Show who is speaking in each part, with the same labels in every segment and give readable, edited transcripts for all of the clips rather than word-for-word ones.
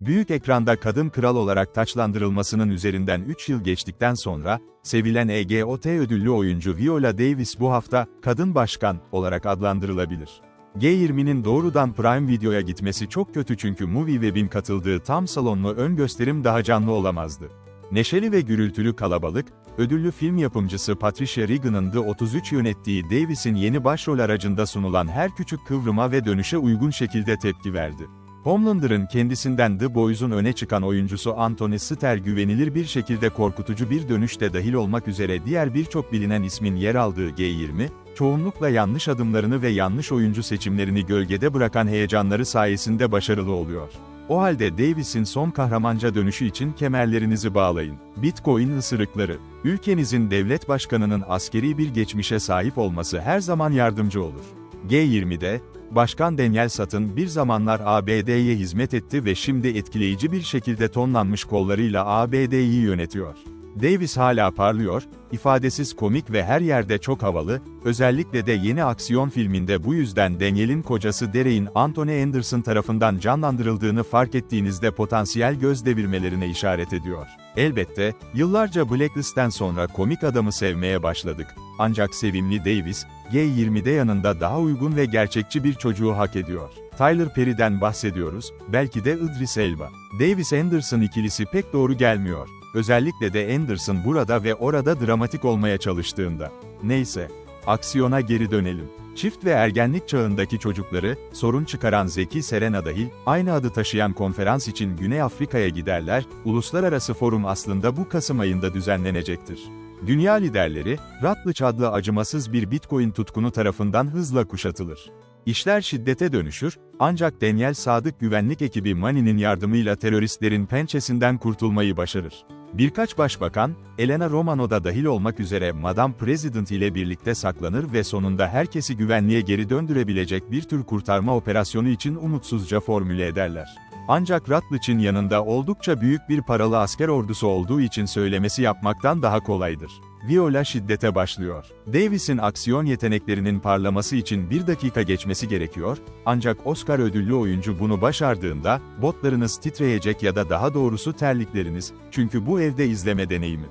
Speaker 1: Büyük ekranda kadın kral olarak taçlandırılmasının üzerinden 3 yıl geçtikten sonra, sevilen EGOT ödüllü oyuncu Viola Davis bu hafta, "Kadın Başkan" olarak adlandırılabilir. G20'nin doğrudan Prime Video'ya gitmesi çok kötü çünkü MovieWeb'in katıldığı tam salonlu ön gösterim daha canlı olamazdı. Neşeli ve gürültülü kalabalık, ödüllü film yapımcısı Patricia Regan'ın The 33 yönettiği Davis'in yeni başrol aracında sunulan her küçük kıvrıma ve dönüşe uygun şekilde tepki verdi. Homelander'ın kendisinden The Boys'un öne çıkan oyuncusu Anthony Starr güvenilir bir şekilde korkutucu bir dönüşte dahil olmak üzere diğer birçok bilinen ismin yer aldığı G20, çoğunlukla yanlış adımlarını ve yanlış oyuncu seçimlerini gölgede bırakan heyecanları sayesinde başarılı oluyor. O halde Davis'in son kahramanca dönüşü için kemerlerinizi bağlayın. Bitcoin ısırıkları. Ülkenizin devlet başkanının askeri bir geçmişe sahip olması her zaman yardımcı olur. G20'de, Başkan Daniel Sutton bir zamanlar ABD'ye hizmet etti ve şimdi etkileyici bir şekilde tonlanmış kollarıyla ABD'yi yönetiyor. Davis hala parlıyor, ifadesiz komik ve her yerde çok havalı, özellikle de yeni aksiyon filminde bu yüzden Daniel'in kocası Derek'in Anthony Anderson tarafından canlandırıldığını fark ettiğinizde potansiyel göz devirmelerine işaret ediyor. Elbette, yıllarca Blacklist'ten sonra komik adamı sevmeye başladık. Ancak sevimli Davis, G20'de yanında daha uygun ve gerçekçi bir çocuğu hak ediyor. Tyler Perry'den bahsediyoruz, belki de Idris Elba. Davis-Anderson ikilisi pek doğru gelmiyor. Özellikle de Anderson burada ve orada dramatik olmaya çalıştığında. Neyse, aksiyona geri dönelim. Çift ve ergenlik çağındaki çocukları, sorun çıkaran Zeki Serena dahil, aynı adı taşıyan konferans için Güney Afrika'ya giderler, uluslararası forum aslında bu Kasım ayında düzenlenecektir. Dünya liderleri, Rutledge adlı acımasız bir Bitcoin tutkunu tarafından hızla kuşatılır. İşler şiddete dönüşür, ancak Daniel Sadık güvenlik ekibi Money'nin yardımıyla teröristlerin pençesinden kurtulmayı başarır. Birkaç başbakan, Elena Romano da dahil olmak üzere Madame President ile birlikte saklanır ve sonunda herkesi güvenliğe geri döndürebilecek bir tür kurtarma operasyonu için umutsuzca formüle ederler. Ancak Rutledge'in yanında oldukça büyük bir paralı asker ordusu olduğu için söylemesi yapmaktan daha kolaydır. Viola şiddete başlıyor. Davis'in aksiyon yeteneklerinin parlaması için 1 dakika geçmesi gerekiyor, ancak Oscar ödüllü oyuncu bunu başardığında, botlarınız titreyecek ya da daha doğrusu terlikleriniz, çünkü bu evde izleme deneyimi.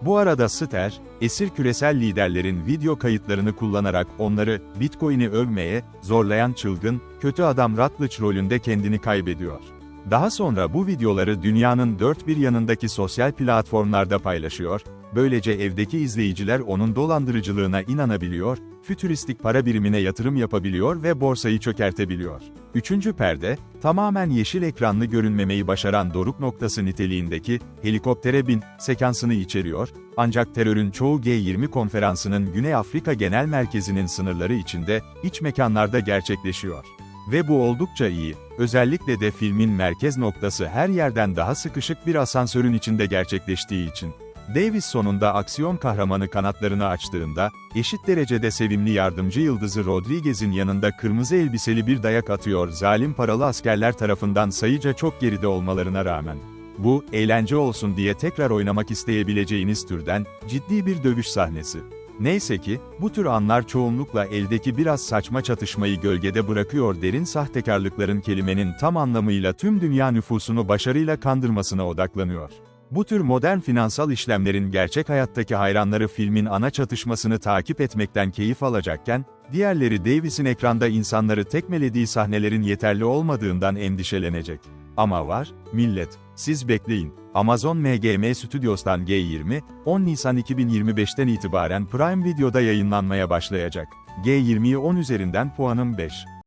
Speaker 1: Bu arada Starr, esir küresel liderlerin video kayıtlarını kullanarak onları, Bitcoin'i övmeye, zorlayan çılgın, kötü adam Rutledge rolünde kendini kaybediyor. Daha sonra bu videoları dünyanın dört bir yanındaki sosyal platformlarda paylaşıyor, böylece evdeki izleyiciler onun dolandırıcılığına inanabiliyor, fütüristik para birimine yatırım yapabiliyor ve borsayı çökertebiliyor. Üçüncü perde, tamamen yeşil ekranlı görünmemeyi başaran doruk noktası niteliğindeki "helikoptere bin" sekansını içeriyor, ancak terörün çoğu G20 konferansının Güney Afrika Genel Merkezi'nin sınırları içinde, iç mekanlarda gerçekleşiyor. Ve bu oldukça iyi, özellikle de filmin merkez noktası her yerden daha sıkışık bir asansörün içinde gerçekleştiği için. Davis sonunda aksiyon kahramanı kanatlarını açtığında, eşit derecede sevimli yardımcı yıldızı Rodriguez'in yanında kırmızı elbiseli bir dayak atıyor zalim paralı askerler tarafından sayıca çok geride olmalarına rağmen. Bu, eğlence olsun diye tekrar oynamak isteyebileceğiniz türden, ciddi bir dövüş sahnesi. Neyse ki, bu tür anlar çoğunlukla eldeki biraz saçma çatışmayı gölgede bırakıyor derin sahtekarlıkların kelimenin tam anlamıyla tüm dünya nüfusunu başarıyla kandırmasına odaklanıyor. Bu tür modern finansal işlemlerin gerçek hayattaki hayranları filmin ana çatışmasını takip etmekten keyif alacakken, diğerleri Davis'in ekranda insanları tekmelediği sahnelerin yeterli olmadığından endişelenecek. Ama var, millet, siz bekleyin. Amazon MGM Studios'tan G20, 10 Nisan 2025'ten itibaren Prime Video'da yayınlanmaya başlayacak. G20'yi 10 üzerinden puanım 5.